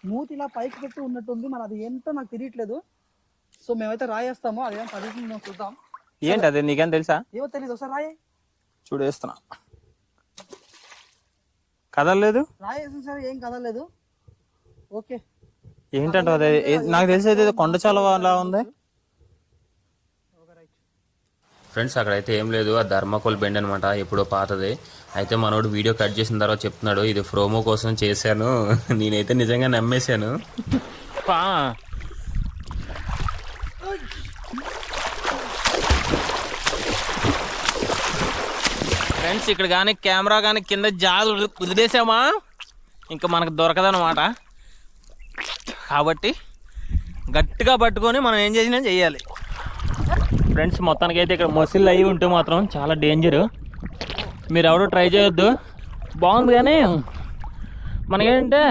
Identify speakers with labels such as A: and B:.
A: మూతి ఇలా పైకి పెట్టి ఉన్నట్టుంది, మరి అది ఏంటో నాకు తెలియట్లేదు. సో మేమైతే రాయేస్తాము, అదేం పద్ధతి మేము చూద్దాం.
B: ఏంటి అది నీకేం తెలుసా?
A: ఏమో తెలియదు, ఒకసారి రాయే.
B: చూడేస్తున్నా, కదలలేదు.
A: రాయేసిన సరే, ఏం కదలలేదు. ఓకే,
B: ఏంటంటే అదే నాకు తెలిసేది కొండ చాలవ అలా ఉంది. ఫ్రెండ్స్ అక్కడైతే ఏం లేదు, ఆ ధర్మకోల్ బెండ్ అనమాట, ఎప్పుడో పాతది. అయితే మనోడు వీడియో కట్ చేసిన తర్వాత చెప్తున్నాడు ఇది ప్రోమో కోసం చేశాను. నేనైతే నిజంగా నమ్మేశాను. ఫ్రెండ్స్ ఇక్కడ కానీ కెమెరా కానీ కింద జాలు కుదిరేసామా ఇంకా మనకు దొరకదనమాట. కాబట్టి గట్టిగా పట్టుకొని మనం ఏం చేసినా చెయ్యాలి. ఫ్రెండ్స్ మొత్తానికి అయితే ఇక్కడ మొసిళ్ళు అయ్యి ఉంటే మాత్రం చాలా డేంజరు, మీరు ఎవరు ట్రై చేయొద్దు. బాగుంది కానీ మనకేంటంటే